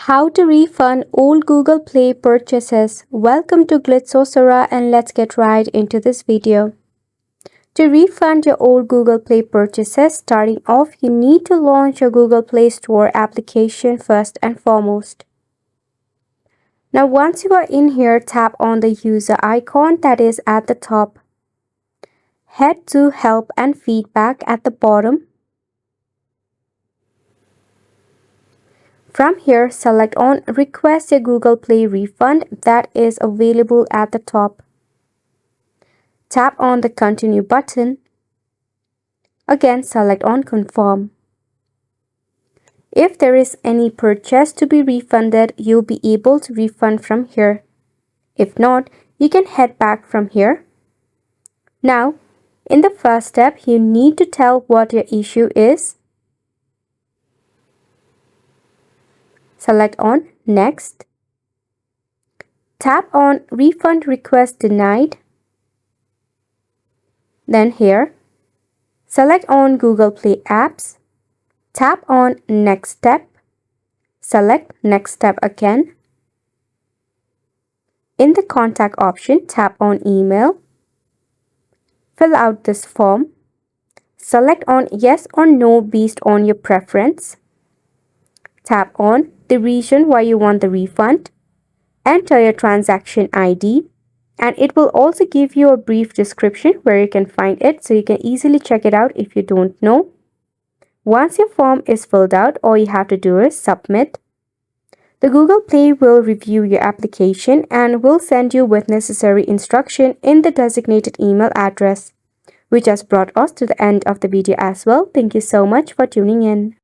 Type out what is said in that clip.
How to refund old Google Play purchases. Welcome to Glitzosaura and let's get right into this video. To refund your old Google Play purchases, starting off, you need to launch your Google Play Store application first and foremost. Now once you are in here, tap on the user icon that is at the top. Head to Help and Feedback at the bottom. From here, select on Request a Google Play Refund that is available at the top. Tap on the Continue button. Again, select on Confirm. If there is any purchase to be refunded, you'll be able to refund from here. If not, you can head back from here. Now, in the first step, you need to tell what your issue is. Select on Next. Tap on Refund Request Denied. Then here, select on Google Play Apps. Tap on Next Step. Select Next Step again. In the Contact option, tap on Email. Fill out this form. Select on Yes or No based on your preference. Tap on the reason why you want the refund. Enter your transaction ID, and it will also give you a brief description where you can find it, so you can easily check it out if you don't know. Once your form is filled out, all you have to do is submit. The Google Play will review your application and will send you with necessary instruction in the designated email address, which has brought us to the end of the video as well. Thank you so much for tuning in.